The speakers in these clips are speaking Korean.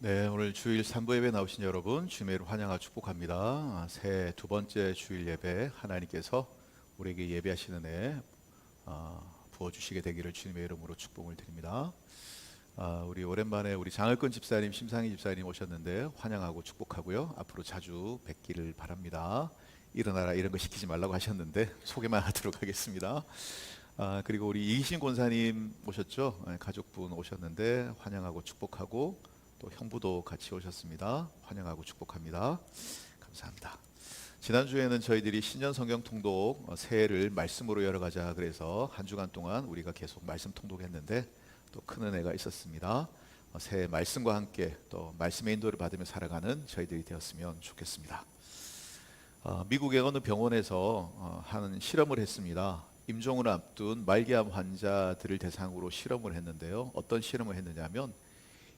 네, 오늘 주일 3부 예배 나오신 여러분 주님을 환영하고 축복합니다. 새해 두 번째 주일 예배 하나님께서 우리에게 예배하시는 애 부어주시게 되기를 주님의 이름으로 축복을 드립니다. 우리 오랜만에 우리 장을근 집사님, 심상희 집사님 오셨는데 환영하고 축복하고요. 앞으로 자주 뵙기를 바랍니다. 일어나라 이런 거 시키지 말라고 하셨는데 소개만 하도록 하겠습니다. 그리고 우리 이기신 권사님 오셨죠? 가족분 오셨는데 환영하고 축복하고 또 형부도 같이 오셨습니다. 환영하고 축복합니다. 감사합니다. 지난주에는 저희들이 신년 성경 통독 새해를 말씀으로 열어가자 그래서 한 주간 동안 우리가 계속 말씀 통독했는데 또 큰 은혜가 있었습니다. 새해 말씀과 함께 또 말씀의 인도를 받으며 살아가는 저희들이 되었으면 좋겠습니다. 미국의 어느 병원에서 하는 실험을 했습니다. 임종을 앞둔 말기암 환자들을 대상으로 실험을 했는데요. 어떤 실험을 했느냐면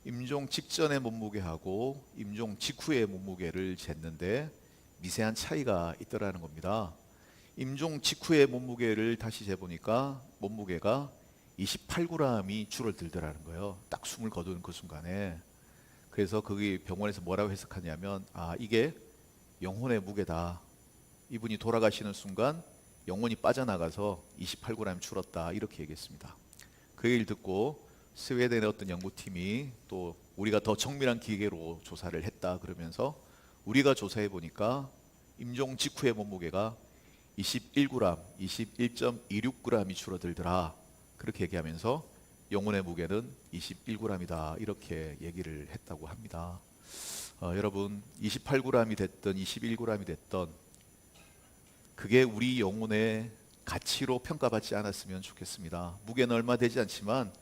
임종 직전의 몸무게하고 임종 직후의 몸무게를 쟀는데 미세한 차이가 있더라는 겁니다. 임종 직후의 몸무게를 다시 재보니까 몸무게가 28g이 줄어들더라는 거예요. 딱 숨을 거두는 그 순간에. 그래서 거기 병원에서 뭐라고 해석하냐면 이게 영혼의 무게다. 이분이 돌아가시는 순간 영혼이 빠져나가서 28g 줄었다 이렇게 얘기했습니다. 그 얘기를 듣고 스웨덴의 어떤 연구팀이 또 우리가 더 정밀한 기계로 조사를 했다 그러면서 우리가 조사해 보니까 임종 직후의 몸무게가 21g, 21.26g이 줄어들더라 그렇게 얘기하면서 영혼의 무게는 21g이다 이렇게 얘기를 했다고 합니다. 여러분 28g이 됐던 21g이 됐던 그게 우리 영혼의 가치로 평가받지 않았으면 좋겠습니다. 무게는 얼마 되지 않지만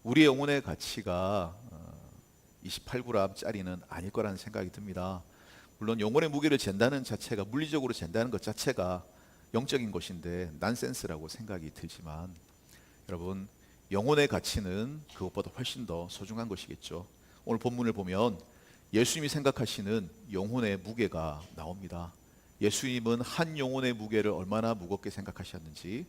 우리 영혼의 가치가 28g짜리는 아닐 거라는 생각이 듭니다. 물론 영혼의 무게를 잰다는 자체가 물리적으로 잰다는 것 자체가 영적인 것인데 난센스라고 생각이 들지만 여러분 영혼의 가치는 그것보다 훨씬 더 소중한 것이겠죠. 오늘 본문을 보면 예수님이 생각하시는 영혼의 무게가 나옵니다. 예수님은 한 영혼의 무게를 얼마나 무겁게 생각하셨는지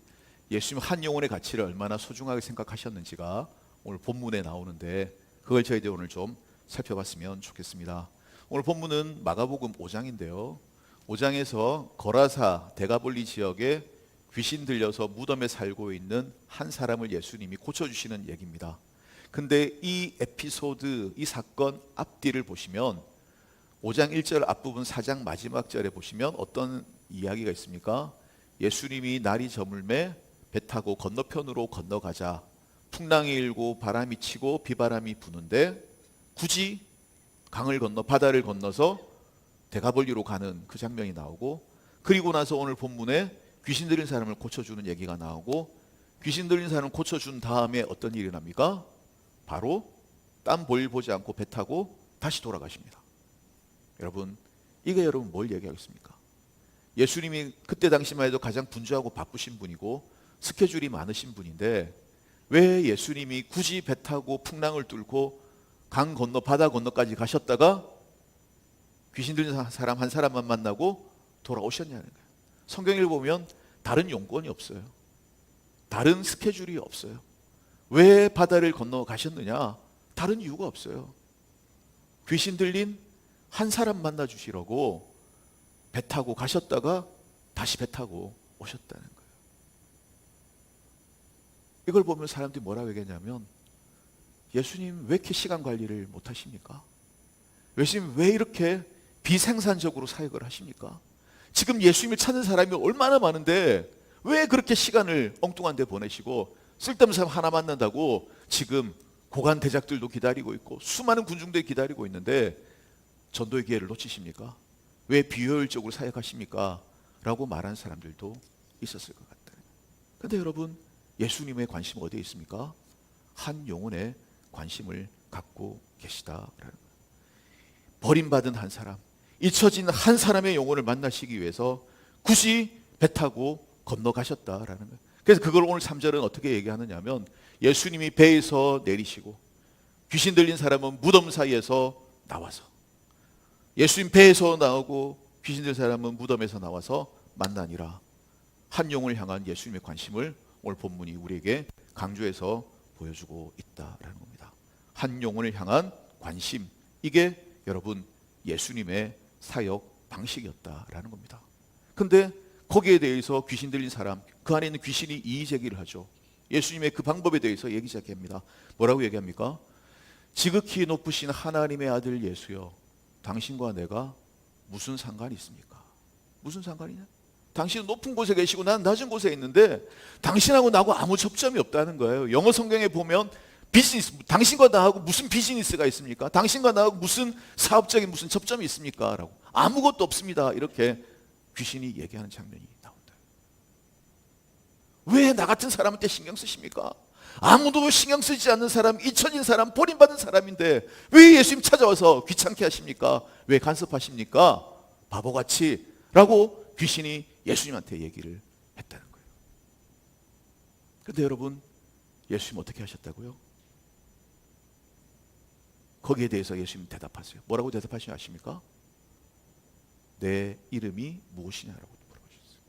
예수님 한 영혼의 가치를 얼마나 소중하게 생각하셨는지가 오늘 본문에 나오는데 그걸 저희들이 오늘 좀 살펴봤으면 좋겠습니다. 오늘 본문은 마가복음 5장인데요. 5장에서 거라사 데가볼리 지역에 귀신 들려서 무덤에 살고 있는 한 사람을 예수님이 고쳐주시는 얘기입니다. 근데 이 에피소드, 이 사건 앞뒤를 보시면 5장 1절 앞부분 4장 마지막 절에 보시면 어떤 이야기가 있습니까? 예수님이 날이 저물매 배 타고 건너편으로 건너가자 풍랑이 일고 바람이 치고 비바람이 부는데 굳이 강을 건너 바다를 건너서 데가볼리로 가는 그 장면이 나오고 그리고 나서 오늘 본문에 귀신 들린 사람을 고쳐주는 얘기가 나오고 귀신 들린 사람을 고쳐준 다음에 어떤 일이 납니까? 바로 땀 볼일 보지 않고 배 타고 다시 돌아가십니다. 여러분 이게 여러분 뭘 얘기하겠습니까? 예수님이 그때 당시만 해도 가장 분주하고 바쁘신 분이고 스케줄이 많으신 분인데 왜 예수님이 굳이 배 타고 풍랑을 뚫고 강 건너 바다 건너까지 가셨다가 귀신 들린 사람 한 사람만 만나고 돌아오셨냐는 거예요. 성경을 보면 다른 용건이 없어요. 다른 스케줄이 없어요. 왜 바다를 건너 가셨느냐? 다른 이유가 없어요. 귀신 들린 한 사람 만나 주시려고 배 타고 가셨다가 다시 배 타고 오셨다는 거예요. 이걸 보면 사람들이 뭐라고 얘기하냐면 예수님 왜 이렇게 시간 관리를 못 하십니까? 예수님 왜 이렇게 비생산적으로 사역을 하십니까? 지금 예수님을 찾는 사람이 얼마나 많은데 왜 그렇게 시간을 엉뚱한 데 보내시고 쓸데없는 사람 하나 만난다고 지금 고관 대작들도 기다리고 있고 수많은 군중들이 기다리고 있는데 전도의 기회를 놓치십니까? 왜 비효율적으로 사역하십니까? 라고 말하는 사람들도 있었을 것 같아요. 그런데 여러분 예수님의 관심은 어디에 있습니까? 한 영혼에 관심을 갖고 계시다라는 거예요. 버림받은 한 사람, 잊혀진 한 사람의 영혼을 만나시기 위해서 굳이 배 타고 건너가셨다라는 거예요. 그래서 그걸 오늘 3절은 어떻게 얘기하느냐 하면 예수님이 배에서 내리시고 귀신 들린 사람은 무덤 사이에서 나와서 예수님 배에서 나오고 귀신 들린 사람은 무덤에서 나와서 만나니라. 한 영혼을 향한 예수님의 관심을 오늘 본문이 우리에게 강조해서 보여주고 있다라는 겁니다. 한 영혼을 향한 관심, 이게 여러분 예수님의 사역 방식이었다라는 겁니다. 근데 거기에 대해서 귀신 들린 사람, 그 안에 있는 귀신이 이의 제기를 하죠. 예수님의 그 방법에 대해서 얘기 시작합니다. 뭐라고 얘기합니까? 지극히 높으신 하나님의 아들 예수여, 당신과 내가 무슨 상관이 있습니까? 무슨 상관이냐? 당신은 높은 곳에 계시고 나는 낮은 곳에 있는데 당신하고 나하고 아무 접점이 없다는 거예요. 영어 성경에 보면 비즈니스, 당신과 나하고 무슨 비즈니스가 있습니까? 당신과 나하고 무슨 사업적인 무슨 접점이 있습니까? 라고. 아무것도 없습니다. 이렇게 귀신이 얘기하는 장면이 나온다. 왜 나 같은 사람한테 신경 쓰십니까? 아무도 신경 쓰지 않는 사람, 잊혀진 사람, 버림받은 사람인데 왜 예수님 찾아와서 귀찮게 하십니까? 왜 간섭하십니까? 바보같이 라고 귀신이 예수님한테 얘기를 했다는 거예요. 그런데 여러분, 예수님 어떻게 하셨다고요? 거기에 대해서 예수님 대답하세요. 뭐라고 대답하시냐 아십니까? 내 이름이 무엇이냐라고 물어보셨어요.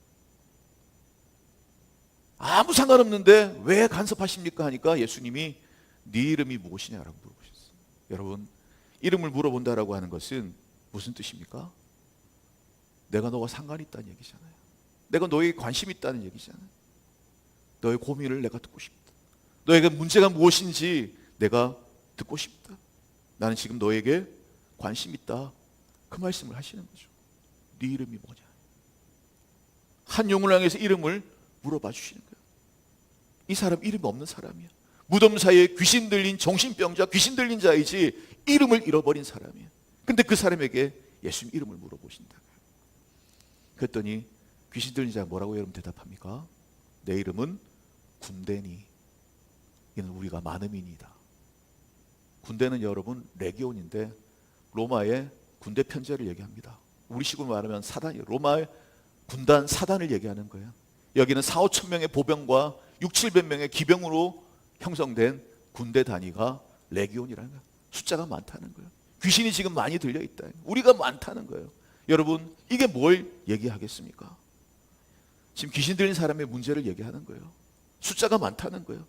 아무 상관없는데 왜 간섭하십니까? 하니까 예수님이 네 이름이 무엇이냐라고 물어보셨어요. 여러분, 이름을 물어본다라고 하는 것은 무슨 뜻입니까? 내가 너와 상관이 있다는 얘기잖아요. 내가 너에게 관심이 있다는 얘기잖아요. 너의 고민을 내가 듣고 싶다. 너에게 문제가 무엇인지 내가 듣고 싶다. 나는 지금 너에게 관심 있다. 그 말씀을 하시는 거죠. 네 이름이 뭐냐? 한 영혼을 향해서 이름을 물어봐 주시는 거예요. 이 사람 이름이 없는 사람이야. 무덤 사이에 귀신 들린 정신병자, 귀신 들린 자이지 이름을 잃어버린 사람이야. 근데 그 사람에게 예수님 이름을 물어보신다. 그랬더니 귀신 들린 자가 뭐라고 여러분 대답합니까? 내 이름은 군대니 이는 우리가 많음이니이다. 군대는 여러분 레기온인데 로마의 군대 편제를 얘기합니다. 우리식으로 말하면 사단이에요. 로마의 군단 사단을 얘기하는 거예요. 여기는 4, 5천 명의 보병과 6, 700명의 기병으로 형성된 군대 단위가 레기온이라는 거예요. 숫자가 많다는 거예요. 귀신이 지금 많이 들려있다. 우리가 많다는 거예요. 여러분, 이게 뭘 얘기하겠습니까? 지금 귀신 들린 사람의 문제를 얘기하는 거예요. 숫자가 많다는 거예요.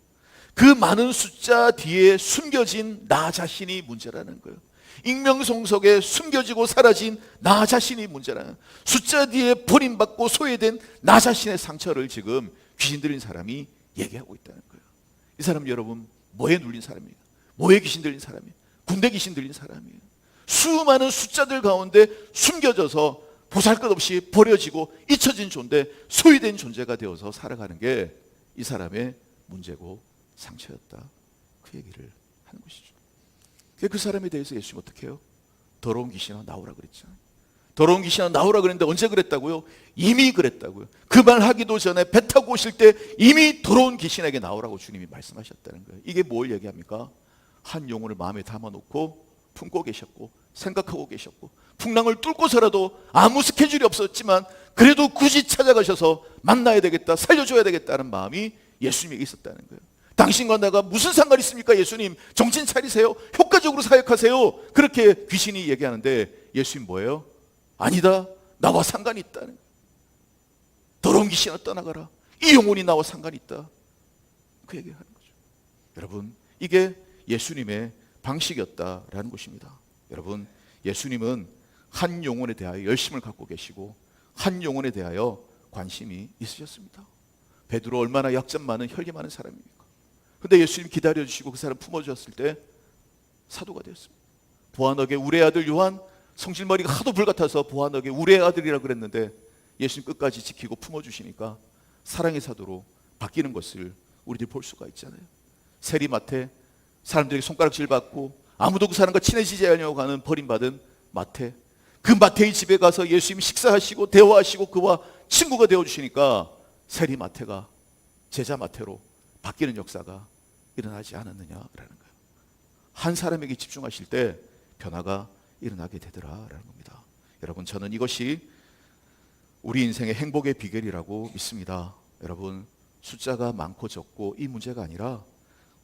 그 많은 숫자 뒤에 숨겨진 나 자신이 문제라는 거예요. 익명성 속에 숨겨지고 사라진 나 자신이 문제라는, 숫자 뒤에 버림받고 소외된 나 자신의 상처를 지금 귀신 들린 사람이 얘기하고 있다는 거예요. 이 사람 여러분 뭐에 눌린 사람이에요? 뭐에 귀신 들린 사람이에요? 군대 귀신 들린 사람이에요. 수많은 숫자들 가운데 숨겨져서 보잘것없이 버려지고 잊혀진 존재, 소외된 존재가 되어서 살아가는 게 이 사람의 문제고 상처였다. 그 얘기를 하는 것이죠. 그 사람에 대해서 예수님 어떻게 해요? 더러운 귀신아 나오라 그랬잖아요. 더러운 귀신아 나오라 그랬는데 언제 그랬다고요? 이미 그랬다고요. 그 말 하기도 전에 배 타고 오실 때 이미 더러운 귀신에게 나오라고 주님이 말씀하셨다는 거예요. 이게 뭘 얘기합니까? 한 영혼을 마음에 담아놓고 품고 계셨고 생각하고 계셨고 풍랑을 뚫고서라도 아무 스케줄이 없었지만 그래도 굳이 찾아가셔서 만나야 되겠다, 살려줘야 되겠다는 마음이 예수님에게 있었다는 거예요. 당신과 내가 무슨 상관이 있습니까? 예수님 정신 차리세요. 효과적으로 사역하세요. 그렇게 귀신이 얘기하는데 예수님 뭐예요? 아니다. 나와 상관이 있다는 거예요. 더러운 귀신아 떠나가라. 이 영혼이 나와 상관이 있다. 그 얘기를 하는 거죠. 여러분, 이게 예수님의 방식이었다라는 것입니다. 여러분, 예수님은 한 영혼에 대하여 열심을 갖고 계시고 한 영혼에 대하여 관심이 있으셨습니다. 베드로 얼마나 약점 많은 혈기 많은 사람입니까? 근데 예수님 기다려주시고 그 사람 품어주었을 때 사도가 되었습니다. 보아너게 우리의 아들 요한, 성질머리가 하도 불같아서 보아너게 우리의 아들이라 그랬는데 예수님 끝까지 지키고 품어주시니까 사랑의 사도로 바뀌는 것을 우리들이 볼 수가 있잖아요. 세리마태, 사람들에게 손가락질 받고 아무도 그 사람과 친해지지 않으려고 하는 버림받은 마태, 그 마태의 집에 가서 예수님 식사하시고 대화하시고 그와 친구가 되어주시니까 세리 마태가 제자 마태로 바뀌는 역사가 일어나지 않았느냐라는 거예요. 한 사람에게 집중하실 때 변화가 일어나게 되더라라는 겁니다. 여러분, 저는 이것이 우리 인생의 행복의 비결이라고 믿습니다. 여러분, 숫자가 많고 적고 이 문제가 아니라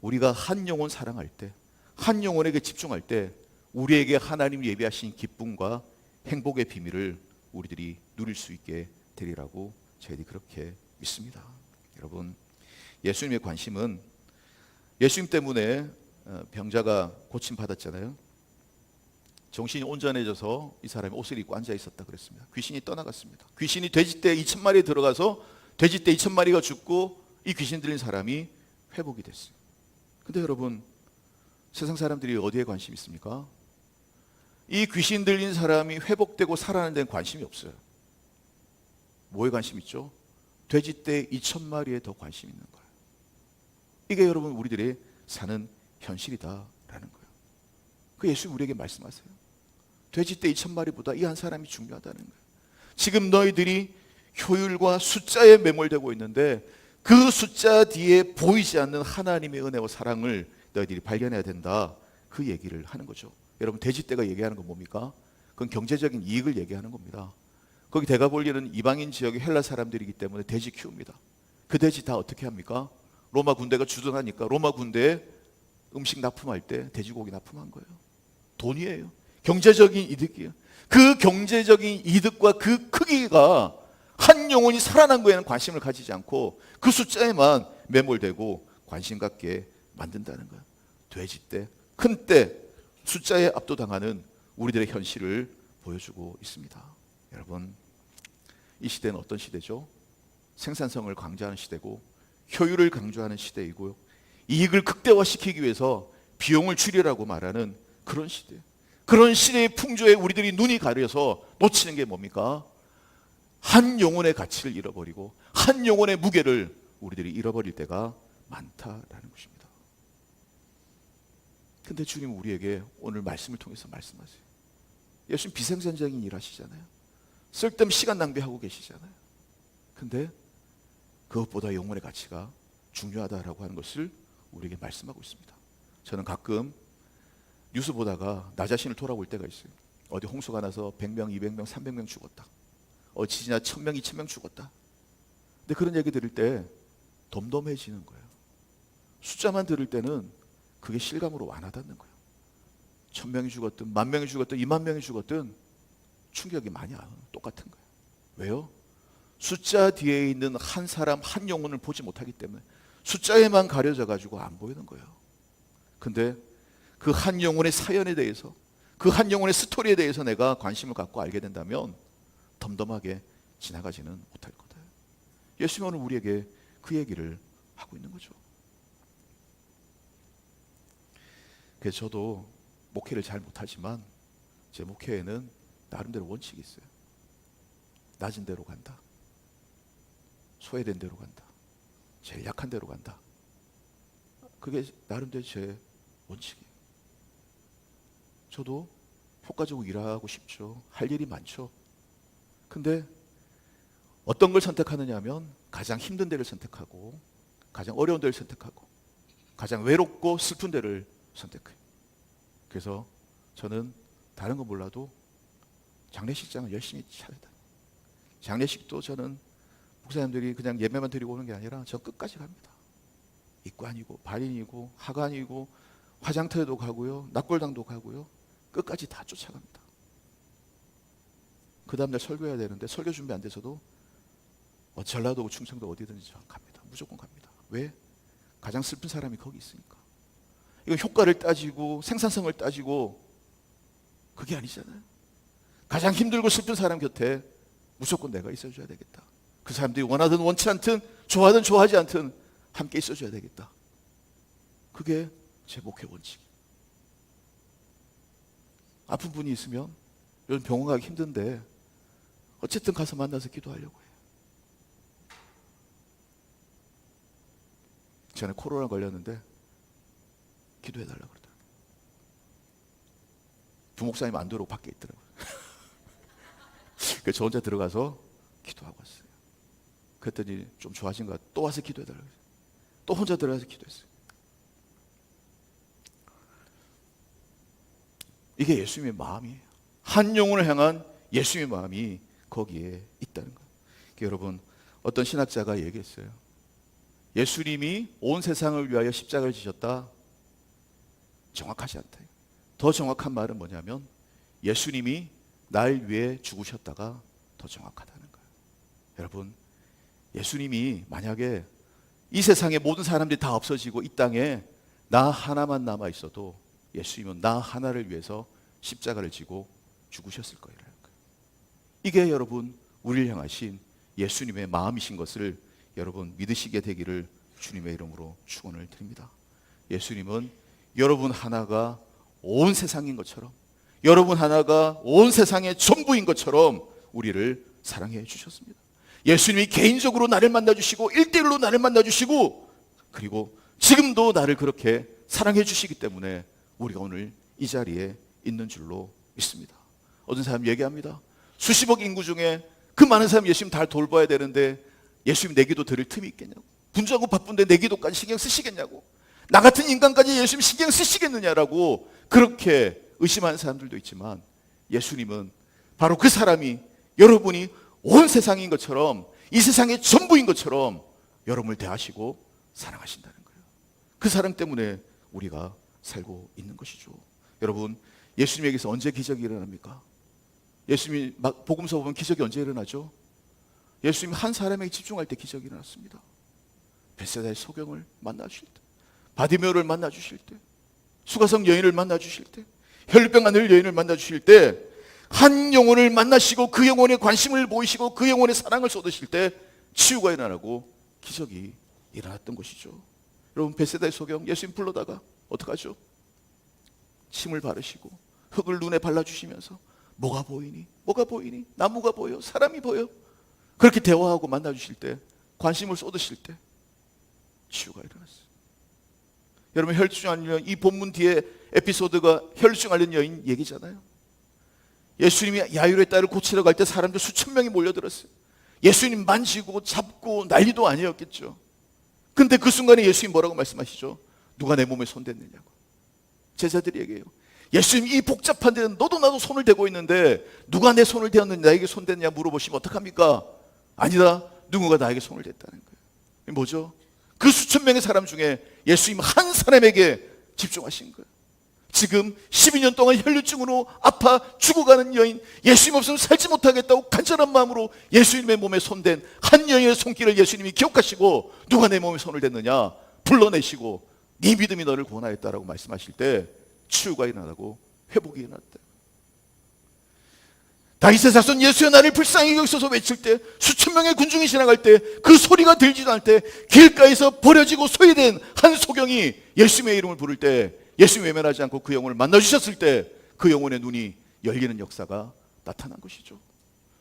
우리가 한 영혼 사랑할 때, 한 영혼에게 집중할 때 우리에게 하나님 예비하신 기쁨과 행복의 비밀을 우리들이 누릴 수 있게 되리라고 저희들이 그렇게 믿습니다. 여러분, 예수님의 관심은 예수님 때문에 병자가 고침 받았잖아요. 정신이 온전해져서 이 사람이 옷을 입고 앉아 있었다 그랬습니다. 귀신이 떠나갔습니다. 귀신이 돼지떼 2,000마리에 들어가서 돼지떼 2,000마리가 죽고 이 귀신 들린 사람이 회복이 됐어요. 근데 여러분, 세상 사람들이 어디에 관심이 있습니까? 이 귀신 들린 사람이 회복되고 살아나는 데는 관심이 없어요. 뭐에 관심 있죠? 돼지떼 2,000마리에 더 관심 있는 거예요. 이게 여러분 우리들이 사는 현실이다라는 거예요. 그 예수님 우리에게 말씀하세요. 돼지떼 2,000마리보다 이 한 사람이 중요하다는 거예요. 지금 너희들이 효율과 숫자에 매몰되고 있는데 그 숫자 뒤에 보이지 않는 하나님의 은혜와 사랑을 너희들이 발견해야 된다. 그 얘기를 하는 거죠. 여러분, 돼지떼가 얘기하는 건 뭡니까? 그건 경제적인 이익을 얘기하는 겁니다. 거기 데가볼리는 이방인 지역의 헬라 사람들이기 때문에 돼지 키웁니다. 그 돼지 다 어떻게 합니까? 로마 군대가 주둔하니까 로마 군대에 음식 납품할 때 돼지고기 납품한 거예요. 돈이에요. 경제적인 이득이에요. 그 경제적인 이득과 그 크기가 한 영혼이 살아난 거에는 관심을 가지지 않고 그 숫자에만 매몰되고 관심 갖게 만든다는 거예요. 돼지떼, 큰 떼, 숫자에 압도당하는 우리들의 현실을 보여주고 있습니다. 여러분, 이 시대는 어떤 시대죠? 생산성을 강조하는 시대고 효율을 강조하는 시대이고요. 이익을 극대화시키기 위해서 비용을 줄이라고 말하는 그런 시대. 그런 시대의 풍조에 우리들이 눈이 가려서 놓치는 게 뭡니까? 한 영혼의 가치를 잃어버리고 한 영혼의 무게를 우리들이 잃어버릴 때가 많다라는 것입니다. 근데 주님 우리에게 오늘 말씀을 통해서 말씀하세요. 예수님 비생산적인 일 하시잖아요. 쓸데없는 시간 낭비하고 계시잖아요. 근데 그것보다 영혼의 가치가 중요하다라고 하는 것을 우리에게 말씀하고 있습니다. 저는 가끔 뉴스 보다가 나 자신을 돌아볼 때가 있어요. 어디 홍수가 나서 100명, 200명, 300명 죽었다. 지진아 1,000명, 2,000명 죽었다. 근데 그런 얘기 들을 때 덤덤해지는 거예요. 숫자만 들을 때는 그게 실감으로 와닿는 거예요. 1,000명이 죽었든 10,000명이 죽었든 20,000명이 죽었든 충격이 많이 안 와요. 똑같은 거예요. 왜요? 숫자 뒤에 있는 한 사람 한 영혼을 보지 못하기 때문에 숫자에만 가려져 가지고 안 보이는 거예요. 근데 그 한 영혼의 사연에 대해서 그 한 영혼의 스토리에 대해서 내가 관심을 갖고 알게 된다면 덤덤하게 지나가지는 못할 거다. 예수님은 오늘 우리에게 그 얘기를 하고 있는 거죠. 그래서 저도 목회를 잘 못하지만 제 목회에는 나름대로 원칙이 있어요. 낮은 데로 간다. 소외된 데로 간다. 제일 약한 데로 간다. 그게 나름대로 제 원칙이에요. 저도 효과적으로 일하고 싶죠. 할 일이 많죠. 근데 어떤 걸 선택하느냐 하면 가장 힘든 데를 선택하고 가장 어려운 데를 선택하고 가장 외롭고 슬픈 데를 선택해요. 그래서 저는 다른 건 몰라도 장례식장을 열심히 찾아다녀요. 장례식도 저는 목사님들이 그냥 예배만 드리고 오는 게 아니라 저 끝까지 갑니다. 입관이고 발인이고 하관이고 화장터에도 가고요. 낙골당도 가고요. 끝까지 다 쫓아갑니다. 그 다음날 설교해야 되는데 설교 준비 안 돼서도 전라도 충청도 어디든지 갑니다. 무조건 갑니다. 왜? 가장 슬픈 사람이 거기 있으니까. 이건 효과를 따지고 생산성을 따지고 그게 아니잖아요. 가장 힘들고 슬픈 사람 곁에 무조건 내가 있어줘야 되겠다. 그 사람들이 원하든 원치 않든 좋아하든 좋아하지 않든 함께 있어줘야 되겠다. 그게 제 목회 원칙. 아픈 분이 있으면 요즘 병원 가기 힘든데 어쨌든 가서 만나서 기도하려고 해요. 전에 코로나 걸렸는데 기도해달라고 그러더라고요. 부목사님 안 들어오고 밖에 있더라고요. 그래서 저 혼자 들어가서 기도하고 왔어요. 그랬더니 좀 좋아진 것 같아요. 또 와서 기도해달라고 했어요. 또 혼자 들어가서 기도했어요. 이게 예수님의 마음이에요. 한 영혼을 향한 예수님의 마음이 거기에 있다는 거예요. 여러분, 어떤 신학자가 얘기했어요. 예수님이 온 세상을 위하여 십자가를 지셨다. 정확하지 않다. 더 정확한 말은 뭐냐면 예수님이 날 위해 죽으셨다가 더 정확하다는 거예요. 여러분, 예수님이 만약에 이 세상의 모든 사람들이 다 없어지고 이 땅에 나 하나만 남아 있어도 예수님은 나 하나를 위해서 십자가를 지고 죽으셨을 거예요. 이게 여러분 우리를 향하신 예수님의 마음이신 것을 여러분 믿으시게 되기를 주님의 이름으로 축원을 드립니다. 예수님은 여러분 하나가 온 세상인 것처럼, 여러분 하나가 온 세상의 전부인 것처럼 우리를 사랑해 주셨습니다. 예수님이 개인적으로 나를 만나주시고 1대1로 나를 만나주시고 그리고 지금도 나를 그렇게 사랑해 주시기 때문에 우리가 오늘 이 자리에 있는 줄로 믿습니다. 어떤 사람 얘기합니다. 수십억 인구 중에 그 많은 사람 예수님 다 돌봐야 되는데 예수님 내 기도 들을 틈이 있겠냐고, 분주하고 바쁜데 내 기도까지 신경 쓰시겠냐고, 나 같은 인간까지 예수님 신경 쓰시겠느냐라고 그렇게 의심하는 사람들도 있지만 예수님은 바로 그 사람이 여러분이 온 세상인 것처럼, 이 세상의 전부인 것처럼 여러분을 대하시고 사랑하신다는 거예요. 그 사랑 때문에 우리가 살고 있는 것이죠. 여러분, 예수님에게서 언제 기적이 일어납니까? 예수님이 복음서 보면 기적이 언제 일어나죠? 예수님이 한 사람에게 집중할 때 기적이 일어났습니다. 벳세다의 소경을 만나주실 때, 바디메오를 만나주실 때, 수가성 여인을 만나주실 때, 혈류병 앓는 여인을 만나주실 때, 한 영혼을 만나시고 그 영혼에 관심을 보이시고 그 영혼의 사랑을 쏟으실 때 치유가 일어나고 기적이 일어났던 것이죠. 여러분, 벳세다의 소경 예수님 불러다가 어떡하죠? 침을 바르시고 흙을 눈에 발라주시면서 뭐가 보이니? 뭐가 보이니? 나무가 보여? 사람이 보여? 그렇게 대화하고 만나주실 때, 관심을 쏟으실 때 치유가 일어났어요. 여러분, 혈류증 앓는 여인, 이 본문 뒤에 에피소드가 혈류증 앓는 여인 얘기잖아요. 예수님이 야이로의 딸을 고치러 갈 때 사람들 수천 명이 몰려들었어요. 예수님 만지고 잡고 난리도 아니었겠죠. 근데 그 순간에 예수님 뭐라고 말씀하시죠? 누가 내 몸에 손댔느냐고. 제자들이 얘기해요. 예수님, 이 복잡한 데는 너도 나도 손을 대고 있는데 누가 내 손을 대었느냐, 나에게 손 댔느냐 물어보시면 어떡합니까? 아니다, 누군가 나에게 손을 댔다는 거예요. 뭐죠? 그 수천 명의 사람 중에 예수님 한 사람에게 집중하신 거예요. 지금 12년 동안 혈류증으로 아파 죽어가는 여인, 예수님 없으면 살지 못하겠다고 간절한 마음으로 예수님의 몸에 손댄 한 여인의 손길을 예수님이 기억하시고 누가 내 몸에 손을 댔느냐 불러내시고 네 믿음이 너를 구원하였다라고 말씀하실 때 치유가 일어나고 회복이 일어났다. 다윗의 자손 예수여 나를 불쌍히 여기소서 외칠 때, 수천 명의 군중이 지나갈 때 그 소리가 들지도 않을 때 길가에서 버려지고 소외된 한 소경이 예수님의 이름을 부를 때 예수님 외면하지 않고 그 영혼을 만나주셨을 때 그 영혼의 눈이 열리는 역사가 나타난 것이죠.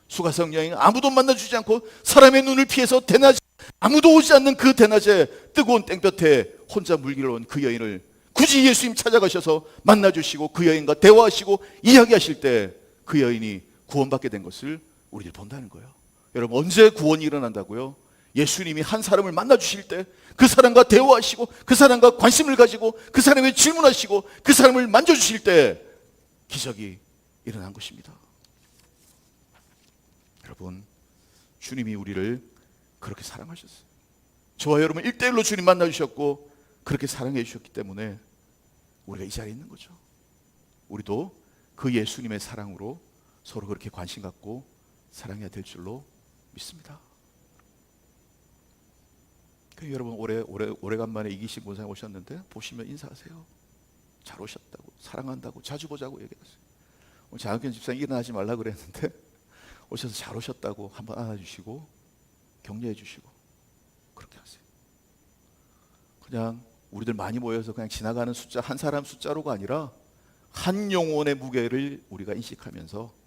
수가성 여인 아무도 만나주지 않고 사람의 눈을 피해서 대낮에, 아무도 오지 않는 그 대낮에 뜨거운 땡볕에 혼자 물기로 온 그 여인을 굳이 예수님 찾아가셔서 만나주시고 그 여인과 대화하시고 이야기하실 때 그 여인이 구원받게 된 것을 우리들 본다는 거예요. 여러분, 언제 구원이 일어난다고요? 예수님이 한 사람을 만나주실 때, 그 사람과 대화하시고 그 사람과 관심을 가지고 그 사람에게 질문하시고 그 사람을 만져주실 때 기적이 일어난 것입니다. 여러분, 주님이 우리를 그렇게 사랑하셨어요. 저와 여러분 1대1로 주님 만나주셨고 그렇게 사랑해 주셨기 때문에 우리가 이 자리에 있는 거죠. 우리도 그 예수님의 사랑으로 서로 그렇게 관심 갖고 사랑해야 될 줄로 믿습니다. 여러분, 오래간만에 이기식 본사님 오셨는데 보시면 인사하세요. 잘 오셨다고, 사랑한다고, 자주 보자고 얘기하세요. 오늘 장학균 집사님 일어나지 말라 그랬는데 오셔서 잘 오셨다고 한번 안아주시고 격려해 주시고 그렇게 하세요. 그냥 우리들 많이 모여서 그냥 지나가는 숫자, 한 사람 숫자로가 아니라 한 영혼의 무게를 우리가 인식하면서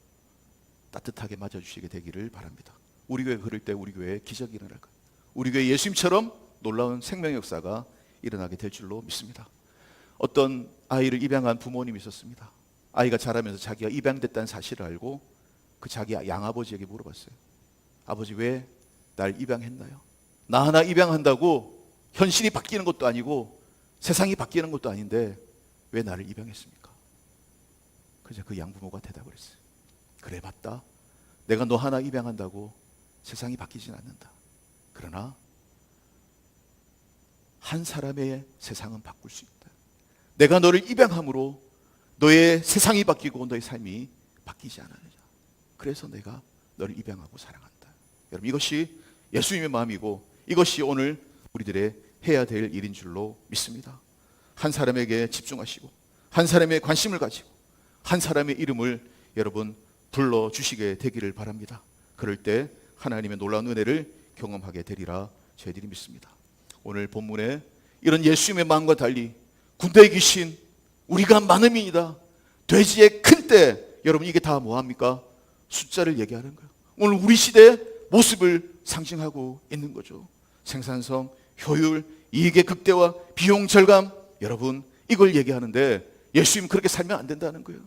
따뜻하게 맞아주시게 되기를 바랍니다. 우리 교회 그럴 때 우리 교회에 기적이 일어날 거예요. 우리 교회 예수님처럼 놀라운 생명의 역사가 일어나게 될 줄로 믿습니다. 어떤 아이를 입양한 부모님이 있었습니다. 아이가 자라면서 자기가 입양됐다는 사실을 알고 그 자기 양아버지에게 물어봤어요. 아버지, 왜 날 입양했나요? 나 하나 입양한다고 현실이 바뀌는 것도 아니고 세상이 바뀌는 것도 아닌데 왜 나를 입양했습니까? 그래서 그 양부모가 대답을 했어요. 그래, 맞다. 내가 너 하나 입양한다고 세상이 바뀌진 않는다. 그러나 한 사람의 세상은 바꿀 수 있다. 내가 너를 입양함으로 너의 세상이 바뀌고 너의 삶이 바뀌지 않았느냐. 그래서 내가 너를 입양하고 사랑한다. 여러분, 이것이 예수님의 마음이고 이것이 오늘 우리들의 해야 될 일인 줄로 믿습니다. 한 사람에게 집중하시고 한 사람의 관심을 가지고 한 사람의 이름을 여러분 불러주시게 되기를 바랍니다. 그럴 때 하나님의 놀라운 은혜를 경험하게 되리라 저희들이 믿습니다. 오늘 본문에 이런 예수님의 마음과 달리 군대에 계신 우리가 많음이다, 돼지의 큰 때, 여러분 이게 다 뭐합니까? 숫자를 얘기하는 거예요. 오늘 우리 시대의 모습을 상징하고 있는 거죠. 생산성, 효율, 이익의 극대화, 비용 절감, 여러분 이걸 얘기하는데 예수님 그렇게 살면 안 된다는 거예요.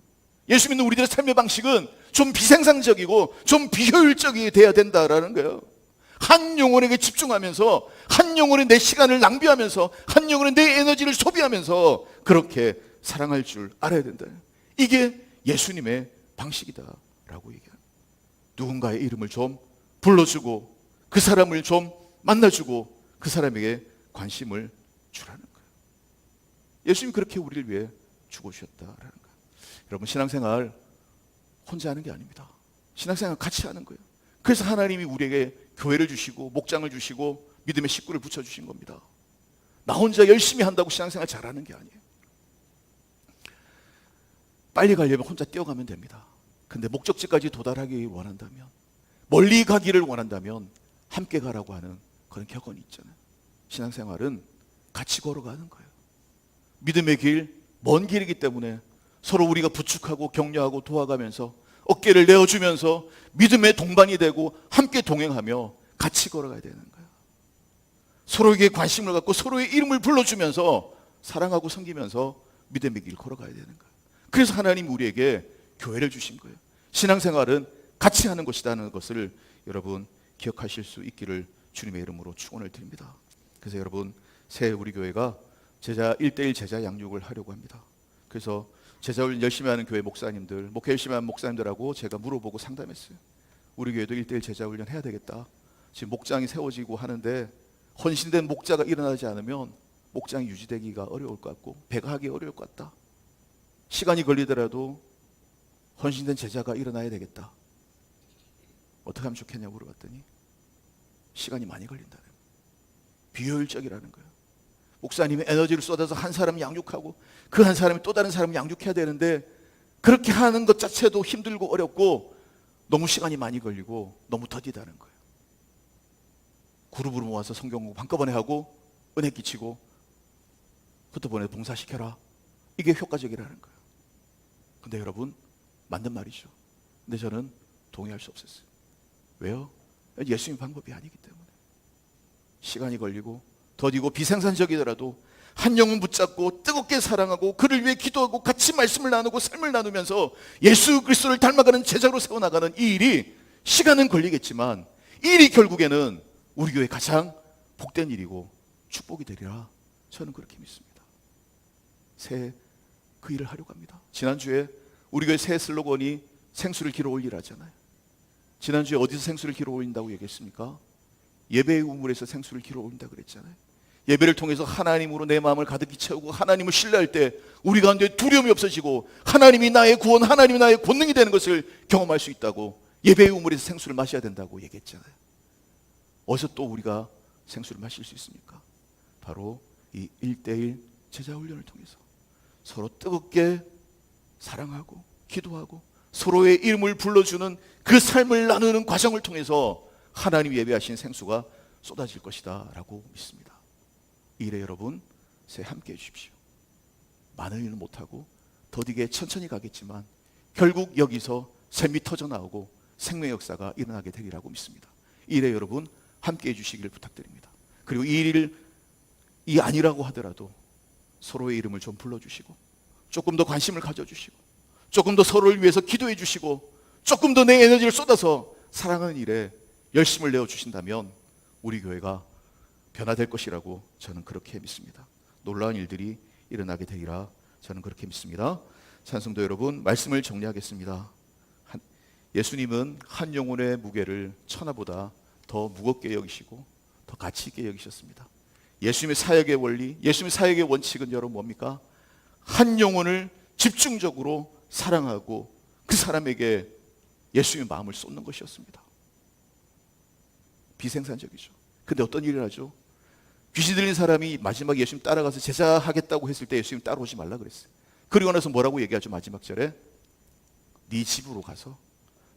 예수 믿는 우리들의 삶의 방식은 좀 비생산적이고 좀 비효율적이 돼야 된다라는 거예요. 한 영혼에게 집중하면서, 한 영혼에 내 시간을 낭비하면서, 한 영혼에 내 에너지를 소비하면서 그렇게 사랑할 줄 알아야 된다. 이게 예수님의 방식이다라고 얘기합니다. 누군가의 이름을 좀 불러주고 그 사람을 좀 만나주고 그 사람에게 관심을 주라는 거예요. 예수님이 그렇게 우리를 위해 죽어주셨다라는 거예요. 여러분 신앙생활 혼자 하는 게 아닙니다. 신앙생활 같이 하는 거예요. 그래서 하나님이 우리에게 교회를 주시고 목장을 주시고 믿음의 식구를 붙여주신 겁니다. 나 혼자 열심히 한다고 신앙생활 잘하는 게 아니에요. 빨리 가려면 혼자 뛰어가면 됩니다. 근데 목적지까지 도달하기 원한다면, 멀리 가기를 원한다면 함께 가라고 하는 그런 격언이 있잖아요. 신앙생활은 같이 걸어가는 거예요. 믿음의 길, 먼 길이기 때문에 서로 우리가 부축하고 격려하고 도와가면서 어깨를 내어주면서 믿음의 동반이 되고 함께 동행하며 같이 걸어가야 되는 거예요. 서로에게 관심을 갖고 서로의 이름을 불러주면서 사랑하고 섬기면서 믿음의 길 걸어가야 되는 거예요. 그래서 하나님 우리에게 교회를 주신 거예요. 신앙생활은 같이 하는 것이라는 것을 여러분 기억하실 수 있기를 주님의 이름으로 축원을 드립니다. 그래서 여러분 새해 우리 교회가 제자 1:1 제자 양육을 하려고 합니다. 그래서 제자훈련 열심히 하는 교회 목사님들, 목회 열심히 하는 목사님들하고 제가 물어보고 상담했어요. 우리 교회도 1:1 제자훈련 해야 되겠다. 지금 목장이 세워지고 하는데 헌신된 목자가 일어나지 않으면 목장이 유지되기가 어려울 것 같고 배가 하기 어려울 것 같다. 시간이 걸리더라도 헌신된 제자가 일어나야 되겠다. 어떻게 하면 좋겠냐고 물어봤더니 시간이 많이 걸린다는 거예요. 비효율적이라는 거예요. 목사님이 에너지를 쏟아서 한 사람 양육하고 그 한 사람이 또 다른 사람을 양육해야 되는데 그렇게 하는 것 자체도 힘들고 어렵고 너무 시간이 많이 걸리고 너무 더디다는 거예요. 그룹으로 모아서 성경 공부 한꺼번에 하고 은혜 끼치고 흩어보내 봉사시켜라. 이게 효과적이라는 거예요. 근데 여러분 맞는 말이죠. 근데 저는 동의할 수 없었어요. 왜요? 예수님 방법이 아니기 때문에. 시간이 걸리고 더디고 비생산적이더라도 한 영혼 붙잡고 뜨겁게 사랑하고 그를 위해 기도하고 같이 말씀을 나누고 삶을 나누면서 예수 그리스도를 닮아가는 제자로 세워나가는 이 일이 시간은 걸리겠지만 이 일이 결국에는 우리 교회 가장 복된 일이고 축복이 되리라 저는 그렇게 믿습니다. 새해 그 일을 하려고 합니다. 지난주에 우리 교회 새 슬로건이 생수를 길어 올리라잖아요. 지난주에 어디서 생수를 길어 올린다고 얘기했습니까? 예배의 우물에서 생수를 길어 올린다고 그랬잖아요. 예배를 통해서 하나님으로 내 마음을 가득히 채우고 하나님을 신뢰할 때 우리 가운데 두려움이 없어지고 하나님이 나의 구원, 하나님이 나의 권능이 되는 것을 경험할 수 있다고 예배의 우물에서 생수를 마셔야 된다고 얘기했잖아요. 어디서 또 우리가 생수를 마실 수 있습니까? 바로 이 1:1 제자훈련을 통해서 서로 뜨겁게 사랑하고 기도하고 서로의 이름을 불러주는 그 삶을 나누는 과정을 통해서 하나님이 예배하신 생수가 쏟아질 것이다 라고 믿습니다. 이 일에 여러분 새해 함께 해주십시오. 많은 일은 못하고 더디게 천천히 가겠지만 결국 여기서 샘이 터져 나오고 생명의 역사가 일어나게 되리라고 믿습니다. 이 일에 여러분 함께 해주시기를 부탁드립니다. 그리고 이 일이 아니라고 하더라도 서로의 이름을 좀 불러주시고 조금 더 관심을 가져주시고 조금 더 서로를 위해서 기도해 주시고 조금 더 내 에너지를 쏟아서 사랑하는 일에 열심을 내어주신다면 우리 교회가 변화될 것이라고 저는 그렇게 믿습니다. 놀라운 일들이 일어나게 되리라 저는 그렇게 믿습니다. 찬송도 여러분 말씀을 정리하겠습니다. 예수님은 한 영혼의 무게를 천하보다 더 무겁게 여기시고 더 가치 있게 여기셨습니다. 예수님의 사역의 원리, 예수님의 사역의 원칙은 여러분 뭡니까? 한 영혼을 집중적으로 사랑하고 그 사람에게 예수님의 마음을 쏟는 것이었습니다. 비생산적이죠. 근데 어떤 일을 하죠? 귀신 들린 사람이 마지막에 예수님 따라가서 제자하겠다고 했을 때 예수님 따라오지 말라 그랬어요. 그리고 나서 뭐라고 얘기하죠? 마지막 절에 네 집으로 가서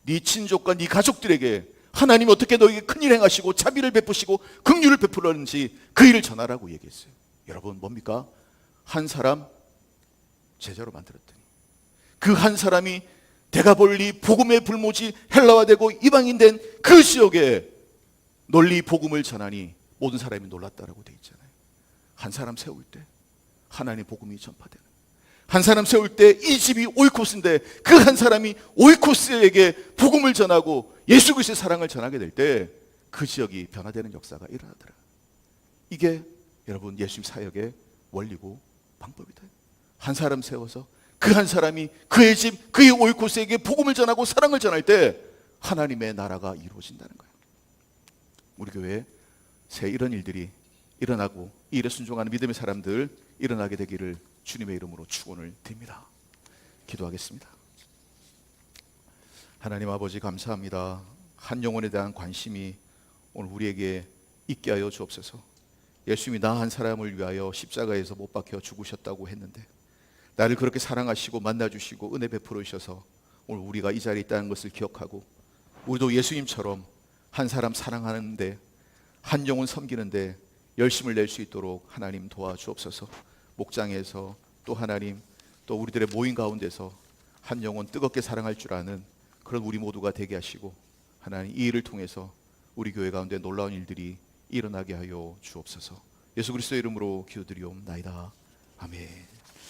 네 친족과 네 가족들에게 하나님이 어떻게 너에게 큰일 행하시고 자비를 베푸시고 긍휼을 베풀었는지 그 일을 전하라고 얘기했어요. 여러분 뭡니까? 한 사람 제자로 만들었더니 그 한 사람이 데가볼리 복음의 불모지 헬라화되고 이방인 된 그 지역에 널리 복음을 전하니 모든 사람이 놀랐다라고 돼 있잖아요. 한 사람 세울 때 하나님의 복음이 전파되는, 한 사람 세울 때 이 집이 오이코스인데 그 한 사람이 오이코스에게 복음을 전하고 예수 그리스도의 사랑을 전하게 될 때 그 지역이 변화되는 역사가 일어나더라. 이게 여러분 예수님 사역의 원리고 방법이다. 한 사람 세워서 그 한 사람이 그의 집, 그의 오이코스에게 복음을 전하고 사랑을 전할 때 하나님의 나라가 이루어진다는 거예요. 우리 교회에 새 이런 일들이 일어나고 이 일에 순종하는 믿음의 사람들 일어나게 되기를 주님의 이름으로 축원을 드립니다. 기도하겠습니다. 하나님 아버지 감사합니다. 한 영혼에 대한 관심이 오늘 우리에게 있게 하여 주옵소서. 예수님이 나 한 사람을 위하여 십자가에서 못 박혀 죽으셨다고 했는데 나를 그렇게 사랑하시고 만나주시고 은혜 베풀어 주셔서 오늘 우리가 이 자리에 있다는 것을 기억하고 우리도 예수님처럼 한 사람 사랑하는데 한 영혼 섬기는데 열심을 낼 수 있도록 하나님 도와주옵소서. 목장에서 또 하나님 또 우리들의 모임 가운데서 한 영혼 뜨겁게 사랑할 줄 아는 그런 우리 모두가 되게 하시고 하나님 이 일을 통해서 우리 교회 가운데 놀라운 일들이 일어나게 하여 주옵소서. 예수 그리스도의 이름으로 기도드리옵나이다. 아멘.